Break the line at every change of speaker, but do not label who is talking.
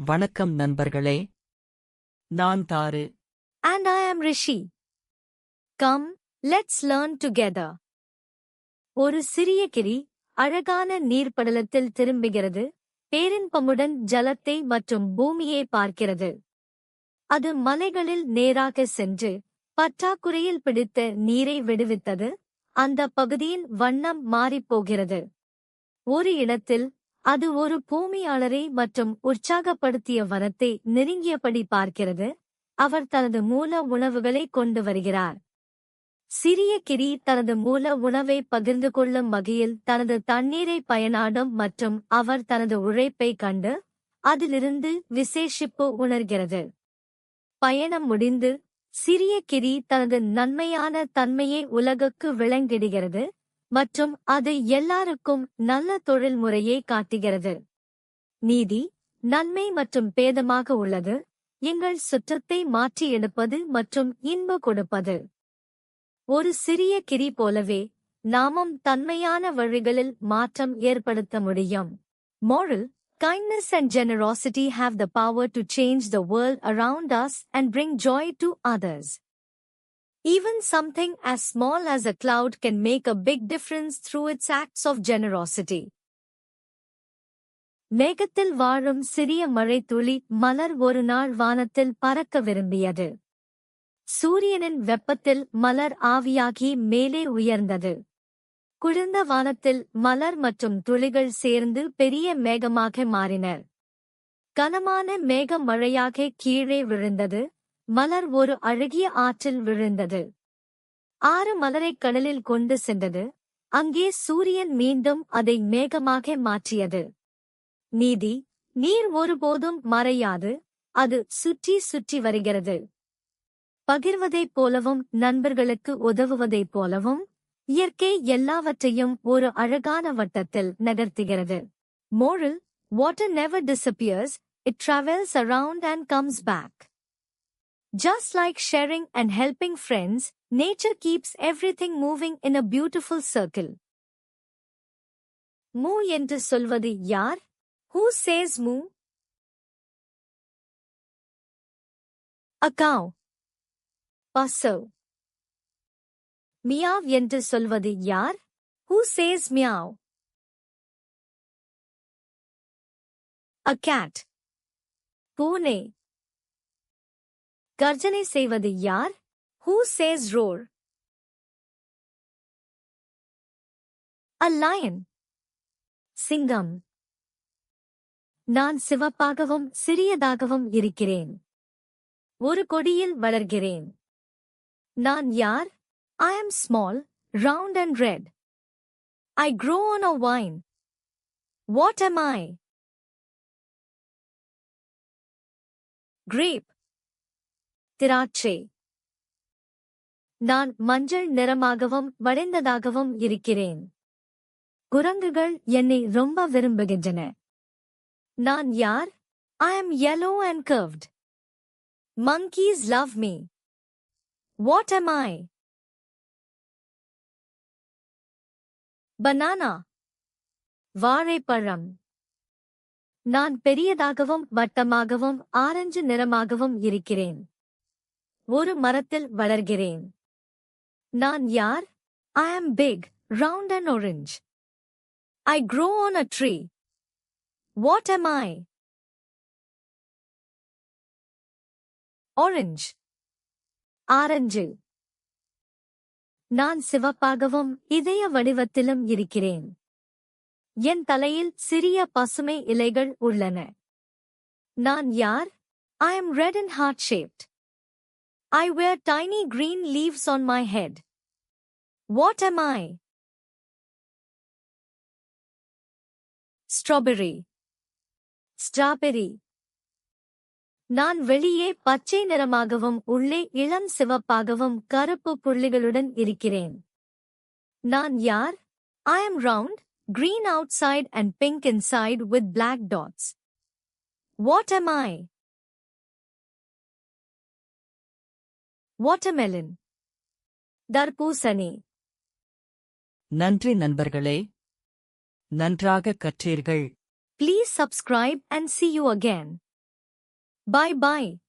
வணக்கம் நண்பர்களே. நான் தாரு.
And I am Rishi. Come, let's learn together. ஒரு சிறிய கிளி அழகான நீர்ப்படலத்தில் திரும்புகிறது, பேரின்பமுடன் ஜலத்தை மற்றும் பூமியை பார்க்கிறது. அது மலைகளில் நேராக சென்று பற்றாக்குறையில் பிடித்த நீரை விடுவித்தது. அந்த பகுதியின் வண்ணம் மாறிப்போகிறது. ஒரு இடத்தில் அது ஒரு பூமியாளரை மற்றும் உற்சாகப்படுத்திய வனத்தை நெருங்கியபடி பார்க்கிறது. அவர் தனது மூல உணவுகளை கொண்டு வருகிறார். சிறிய கிளி தனது மூல உணவை பகிர்ந்து கொள்ளும் வகையில் தனது தண்ணீரை பயனாடும் மற்றும் அவர் தனது உழைப்பை கண்டு அதிலிருந்து விசேஷிப்பு உணர்கிறது. பயணம் முடிந்து சிறிய கிளி தனது நன்மையான தன்மையை உலகுக்கு விளங்கிடுகிறது மற்றும் அது எல்லாருக்கும் நல்ல தொழில்முறையை காட்டுகிறது. நீதி, நன்மை மற்றும் பேதமாக உள்ளது. எங்கள் சுற்றத்தை மாற்றி எடுப்பது மற்றும் இன்பு கொடுப்பது. ஒரு சிறிய கிளி போலவே நாமும் தன்மையான வழிகளில் மாற்றம் ஏற்படுத்த முடியும். Moral: kindness and generosity have the power to change the world around us and bring joy to others. Even something as small as a cloud can make a big difference through its acts of generosity. மேகத்தில் வாழும் சிறிய மழைத்துளி மலர் ஒரு நாள் வானத்தில் பறக்க விரும்பியது. சூரியனின் வெப்பத்தில் மலர் ஆவியாகி மேலே உயர்ந்தது. குளிர்ந்த வானத்தில் மலர் மற்றும் துளிகள் சேர்ந்து பெரிய மேகமாக மாறினர். கனமான மேகம் மழையாக கீழே விழுந்தது. மலர் ஒரு அழகிய ஆற்றில் விழுந்தது. ஆறு மலரைக் கடலில் கொண்டு சென்றது. அங்கே சூரியன் மீண்டும் அதை மேகமாக மாற்றியது. நீதி: நீர் ஒருபோதும் மறையாது, அது சுற்றி சுற்றி வருகிறது. பகிர்வதைப் போலவும் நண்பர்களுக்கு உதவுவதைப் போலவும் இயற்கை எல்லாவற்றையும் ஒரு அழகான வட்டத்தில் நகர்த்துகிறது. Moral: water never disappears, it travels around and comes back. Just like sharing and helping friends, nature keeps everything moving in a beautiful circle. Moo என்று சொல்வது யார்? Who says moo? A cow. பசு. Meow என்று சொல்வது யார்? Who says meow? A cat. பூனை. கர்ஜனை செய்வது யார்? Who says roar? A lion. சிங்கம். நான் சிவப்பாகவும் சிறியதாகவும் இருக்கிறேன். ஒரு கொடியில் வளர்கிறேன். நான் யார்? I am small, round and red. I grow on a vine. What am I? Grape. திராட்சை. நான் மஞ்சள் நிறமாகவும் வளைந்ததாகவும் இருக்கிறேன். குரங்குகள் என்னை ரொம்ப விரும்புகின்றன. நான் யார்? I am yellow and curved. Monkeys love me. What am I? Banana. வாழைப்பழம். நான் பெரியதாகவும் வட்டமாகவும் ஆரஞ்சு நிறமாகவும் இருக்கிறேன். ஒரு மரத்தில் வளர்கிறேன். நான் யார்? I am big, round and orange. I grow on a tree. What am I? Orange. Orange. நான் சிவப்பாகவும் இதய வடிவத்திலும் இருக்கிறேன். என் தலையில் சிறிய பசுமை இலைகள் உள்ளன. நான் யார்? I am red and heart-shaped. I wear tiny green leaves on my head. What am I? Strawberry. Strawberry. நான் வெளியே பச்சை நிறமாகவும் உள்ளே இளம் சிவப்பாகவும் கருப்பு புள்ளிகளுடன் இருக்கிறேன். நான் யார்? I am round, green outside and pink inside with black dots. What am I? Watermelon. தர்பூசணி.
நன்றி நண்பர்களே. நன்றாக கற்றீர்கள்.
Please subscribe and see you again. Bye bye.